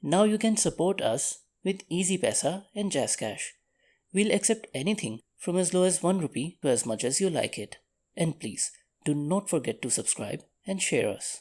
Now you can support us with Easy Pesa and Jazz Cash. We'll accept anything from as low as 1 rupee to as much as you like it. And please, do not forget to subscribe and share us.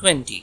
20.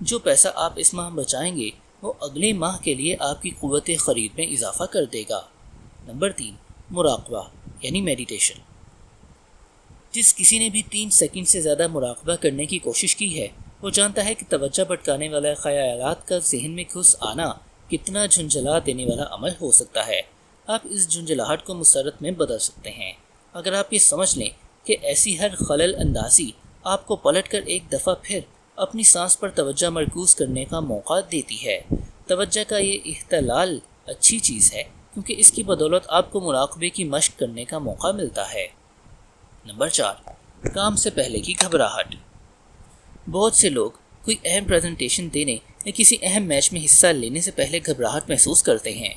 جو پیسہ آپ اس ماہ بچائیں گے وہ اگلے ماہ کے لیے آپ کی قوت خرید میں اضافہ کر دے گا۔ نمبر 3، مراقبہ یعنی میڈیٹیشن۔ جس کسی نے بھی 3 سیکنڈ سے زیادہ مراقبہ کرنے کی کوشش کی ہے وہ جانتا ہے کہ توجہ بھٹکانے والا خیالات کا ذہن میں گھس آنا کتنا جھنجھلا دینے والا عمل ہو سکتا ہے۔ آپ اس جھنجھلاہٹ کو مسرت میں بدل سکتے ہیں اگر آپ یہ سمجھ لیں کہ ایسی ہر خلل اندازی آپ کو پلٹ کر ایک دفعہ پھر اپنی سانس پر توجہ مرکوز کرنے کا موقع دیتی ہے۔ توجہ کا یہ اختلال اچھی چیز ہے کیونکہ اس کی بدولت آپ کو مراقبے کی مشق کرنے کا موقع ملتا ہے۔ نمبر 4، کام سے پہلے کی گھبراہٹ۔ بہت سے لوگ کوئی اہم پریزنٹیشن دینے یا کسی اہم میچ میں حصہ لینے سے پہلے گھبراہٹ محسوس کرتے ہیں۔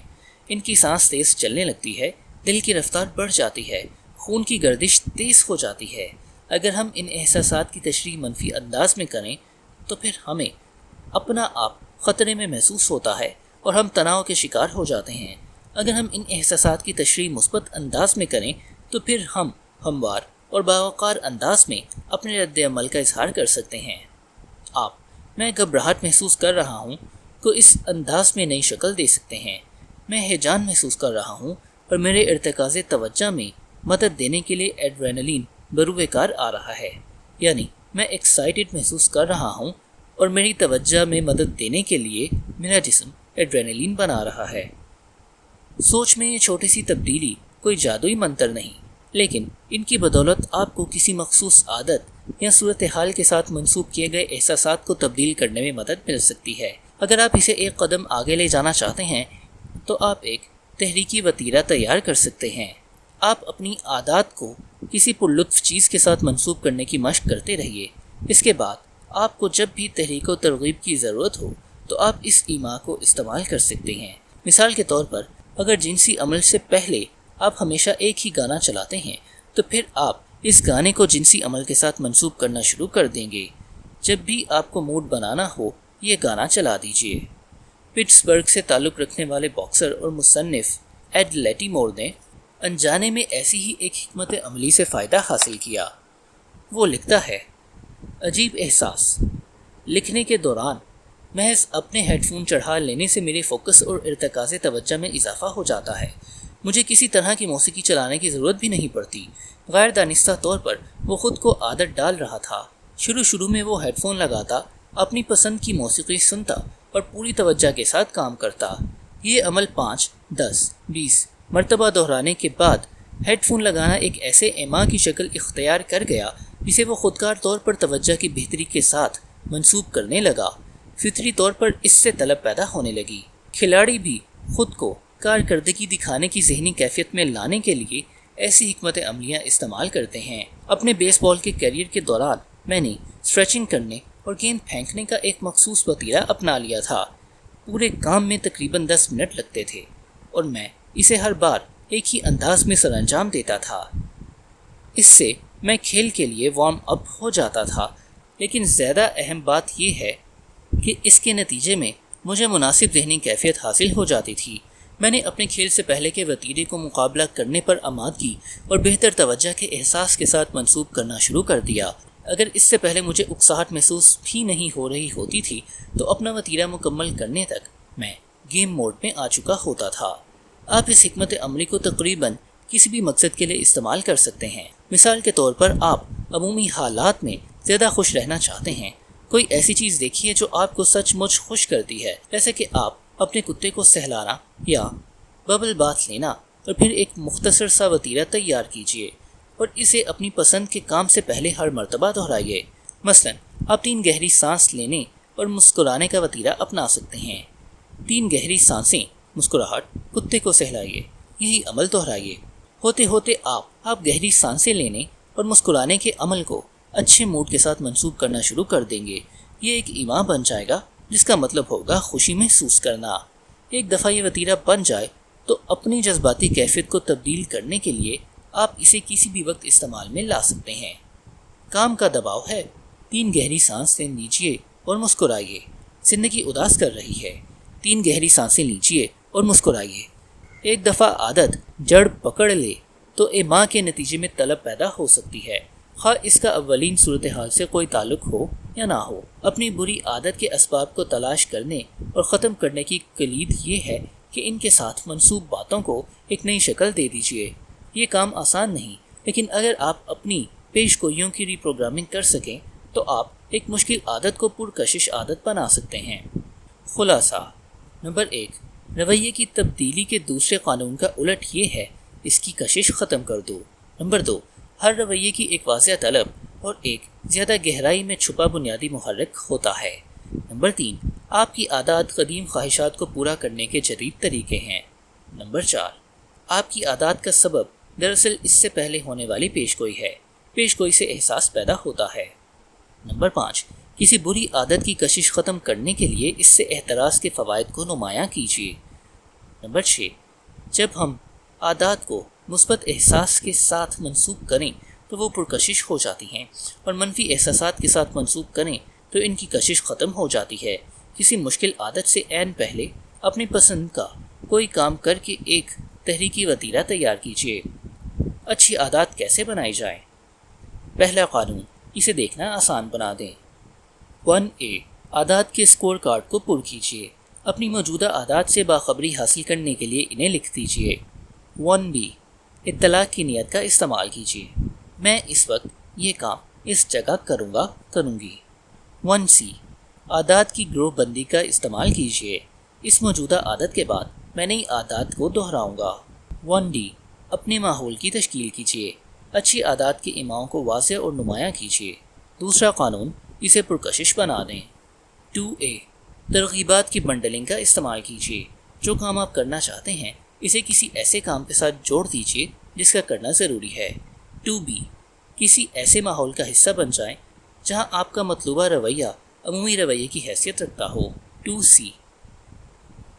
ان کی سانس تیز چلنے لگتی ہے، دل کی رفتار بڑھ جاتی ہے، خون کی گردش تیز ہو جاتی ہے۔ اگر ہم ان احساسات کی تشریح منفی انداز میں کریں تو پھر ہمیں اپنا آپ خطرے میں محسوس ہوتا ہے اور ہم تناؤ کے شکار ہو جاتے ہیں۔ اگر ہم ان احساسات کی تشریح مثبت انداز میں کریں تو پھر ہم ہموار اور باوقار انداز میں اپنے رد عمل کا اظہار کر سکتے ہیں۔ میں گھبراہٹ محسوس کر رہا ہوں کو اس انداز میں نئی شکل دے سکتے ہیں۔ میں ہیجان محسوس کر رہا ہوں اور میرے ارتکاز توجہ میں مدد دینے کے لیے ایڈرینلین بروئے کار آ رہا ہے، یعنی میں ایکسائٹڈ محسوس کر رہا ہوں اور میری توجہ میں مدد دینے کے لیے میرا جسم ایڈرینلین بنا رہا ہے۔ سوچ میں یہ چھوٹی سی تبدیلی کوئی جادوئی منتر نہیں، لیکن ان کی بدولت آپ کو کسی مخصوص عادت یا صورتحال کے ساتھ منسوب کیے گئے احساسات کو تبدیل کرنے میں مدد مل سکتی ہے۔ اگر آپ اسے ایک قدم آگے لے جانا چاہتے ہیں تو آپ ایک تحریکی وتیرہ تیار کر سکتے ہیں۔ آپ اپنی عادات کو کسی پرلطف چیز کے ساتھ منسوب کرنے کی مشق کرتے رہیے۔ اس کے بعد آپ کو جب بھی تحریک و ترغیب کی ضرورت ہو تو آپ اس ایما کو استعمال کر سکتے ہیں۔ مثال کے طور پر اگر جنسی عمل سے پہلے آپ ہمیشہ ایک ہی گانا چلاتے ہیں تو پھر آپ اس گانے کو جنسی عمل کے ساتھ منسوب کرنا شروع کر دیں گے۔ جب بھی آپ کو موڈ بنانا ہو یہ گانا چلا دیجیے۔ پٹسبرگ سے تعلق رکھنے والے باکسر اور مصنف ایڈ لیٹیمور نے انجانے میں ایسی ہی ایک حکمت عملی سے فائدہ حاصل کیا۔ وہ لکھتا ہے، عجیب احساس، لکھنے کے دوران محض اپنے ہیڈ فون چڑھا لینے سے میرے فوکس اور ارتکاز توجہ میں اضافہ ہو جاتا ہے۔ مجھے کسی طرح کی موسیقی چلانے کی ضرورت بھی نہیں پڑتی۔ غیر دانستہ طور پر وہ خود کو عادت ڈال رہا تھا۔ شروع میں وہ ہیڈ فون لگاتا، اپنی پسند کی موسیقی سنتا اور پوری توجہ کے ساتھ کام کرتا۔ یہ عمل 5، 10، 20 مرتبہ دہرانے کے بعد ہیڈ فون لگانا ایک ایسے ایما کی شکل اختیار کر گیا جسے وہ خودکار طور پر توجہ کی بہتری کے ساتھ منسوب کرنے لگا۔ فطری طور پر اس سے طلب پیدا ہونے لگی۔ کھلاڑی بھی خود کو کارکردگی دکھانے کی ذہنی کیفیت میں لانے کے لیے ایسی حکمت عملیاں استعمال کرتے ہیں۔ اپنے بیس بال کے کیریئر کے دوران میں نے اسٹریچنگ کرنے اور گیند پھینکنے کا ایک مخصوص وتیرہ اپنا لیا تھا۔ پورے کام میں تقریباً 10 منٹ لگتے تھے اور میں اسے ہر بار ایک ہی انداز میں سر انجام دیتا تھا۔ اس سے میں کھیل کے لیے وارم اپ ہو جاتا تھا، لیکن زیادہ اہم بات یہ ہے کہ اس کے نتیجے میں مجھے مناسب ذہنی کیفیت حاصل ہو جاتی تھی۔ میں نے اپنے کھیل سے پہلے کے وتیرے کو مقابلہ کرنے پر آمادگی اور بہتر توجہ کے احساس کے ساتھ منسوب کرنا شروع کر دیا۔ اگر اس سے پہلے مجھے اکساہٹ محسوس بھی نہیں ہو رہی ہوتی تھی تو اپنا وتیرہ مکمل کرنے تک میں گیم موڈ میں آ چکا ہوتا تھا۔ آپ اس حکمت عملی کو تقریباً کسی بھی مقصد کے لیے استعمال کر سکتے ہیں۔ مثال کے طور پر آپ عمومی حالات میں زیادہ خوش رہنا چاہتے ہیں۔ کوئی ایسی چیز دیکھیے جو آپ کو سچ مچ خوش کرتی ہے، جیسے کہ آپ اپنے کتے کو سہلانا یا ببل باتھ لینا، اور پھر ایک مختصر سا وتیرہ تیار کیجیے اور اسے اپنی پسند کے کام سے پہلے ہر مرتبہ دہرائیے۔ مثلا آپ 3 گہری سانس لینے اور مسکرانے کا وتیرہ اپنا سکتے ہیں۔ 3 گہری سانسیں، مسکراہٹ، کتے کو سہلائیے، یہی عمل دہرائیے۔ ہوتے ہوتے آپ گہری سانسیں لینے اور مسکرانے کے عمل کو اچھے موڈ کے ساتھ منسوب کرنا شروع کر دیں گے۔ یہ ایک ایما بن جائے گا جس کا مطلب ہوگا خوشی محسوس کرنا۔ ایک دفعہ یہ وتیرہ بن جائے تو اپنی جذباتی کیفیت کو تبدیل کرنے کے لیے آپ اسے کسی بھی وقت استعمال میں لا سکتے ہیں۔ کام کا دباؤ ہے، 3 گہری سانسیں لیجیے اور مسکرائیے۔ زندگی اداس کر رہی ہے، 3 گہری سانسیں لیجیے اور مسکرائیے۔ ایک دفعہ عادت جڑ پکڑ لے تو ایما کے نتیجے میں طلب پیدا ہو سکتی ہے، خواہ اس کا اولین صورتحال سے کوئی تعلق ہو یا نہ ہو، اپنی بری عادت کے اسباب کو تلاش کرنے اور ختم کرنے کی کلید یہ ہے کہ ان کے ساتھ منسوب باتوں کو ایک نئی شکل دے دیجیے۔ یہ کام آسان نہیں، لیکن اگر آپ اپنی پیش گوئیوں کی ری پروگرامنگ کر سکیں تو آپ ایک مشکل عادت کو پرکشش عادت بنا سکتے ہیں۔ خلاصہ: نمبر 1، رویے کی تبدیلی کے دوسرے قانون کا الٹ یہ ہے، اس کی کشش ختم کر دو۔ نمبر 2، ہر رویے کی ایک واضح طلب اور ایک زیادہ گہرائی میں چھپا بنیادی محرک ہوتا ہے۔ نمبر 3، آپ کی عادات قدیم خواہشات کو پورا کرنے کے جدید طریقے ہیں۔ نمبر 4، آپ کی عادات کا سبب دراصل اس سے پہلے ہونے والی پیش گوئی ہے، پیش گوئی سے احساس پیدا ہوتا ہے۔ نمبر 5، کسی بری عادت کی کشش ختم کرنے کے لیے اس سے احتراز کے فوائد کو نمایاں کیجیے۔ نمبر 6، جب ہم عادات کو مثبت احساس کے ساتھ منسوب کریں تو وہ پرکشش ہو جاتی ہیں، اور منفی احساسات کے ساتھ منسوب کریں تو ان کی کشش ختم ہو جاتی ہے۔ کسی مشکل عادت سے عین پہلے اپنی پسند کا کوئی کام کر کے ایک تحریکی وتیرہ تیار کیجیے۔ اچھی عادات کیسے بنائی جائیں؟ پہلا قانون، اسے دیکھنا آسان بنا دیں۔ 1A، عادات کے اسکور کارڈ کو پر کیجیے۔ اپنی موجودہ عادات سے باخبری حاصل کرنے کے لیے انہیں لکھ دیجیے۔ 1B، اطلاع کی نیت کا استعمال کیجیے۔ میں اس وقت یہ کام اس جگہ کروں گی۔ 1C، عادات کی گروہ بندی کا استعمال کیجیے۔ اس موجودہ عادت کے بعد میں نئی عادات کو دہراؤں گا۔ 1D، اپنے ماحول کی تشکیل کیجیے۔ اچھی عادات کے ایماؤں کو واضح اور نمایاں کیجیے۔ دوسرا قانون، اسے پرکشش بنا دیں۔ 2A، ترغیبات کی بنڈلنگ کا استعمال کیجیے۔ جو کام آپ کرنا چاہتے ہیں اسے کسی ایسے کام کے ساتھ جوڑ دیجیے جس کا کرنا ضروری ہے۔ 2B، کسی ایسے ماحول کا حصہ بن جائیں جہاں آپ کا مطلوبہ رویہ عمومی رویے کی حیثیت رکھتا ہو۔ 2C،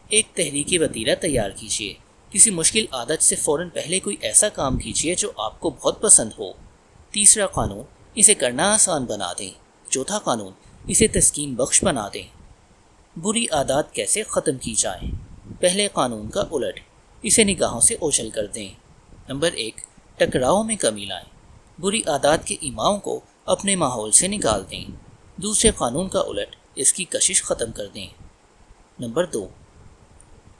ایک تحریکی وتیرہ تیار کیجیے۔ کسی مشکل عادت سے فوراً پہلے کوئی ایسا کام کیجیے جو آپ کو بہت پسند ہو۔ تیسرا قانون، اسے کرنا آسان بنا دیں۔ چوتھا قانون، اسے تسکین بخش بنا دیں۔ بری عادات کیسے ختم کی جائیں؟ پہلے قانون کا الٹ، اسے نگاہوں سے اوجھل کر دیں۔ نمبر 1، ٹکراؤ میں کمی لائیں۔ بری عادات کے ایماؤں کو اپنے ماحول سے نکال دیں۔ دوسرے قانون کا الٹ، اس کی کشش ختم کر دیں۔ نمبر 2،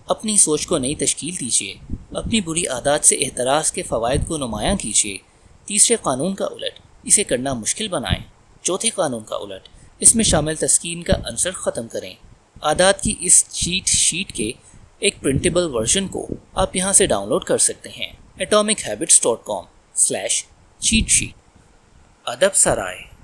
اپنی سوچ کو نئی تشکیل دیجیے۔ اپنی بری عادات سے احتراز کے فوائد کو نمایاں کیجیے۔ تیسرے قانون کا الٹ، اسے کرنا مشکل بنائیں۔ چوتھے قانون کا الٹ، اس میں شامل تسکین کا عنصر ختم کریں۔ عادات کی اس چیٹ شیٹ کے ایک پرنٹیبل ورژن کو آپ یہاں سے ڈاؤن لوڈ کر سکتے ہیں: atomichabits.com/cheat sheet۔ ادب سرائے۔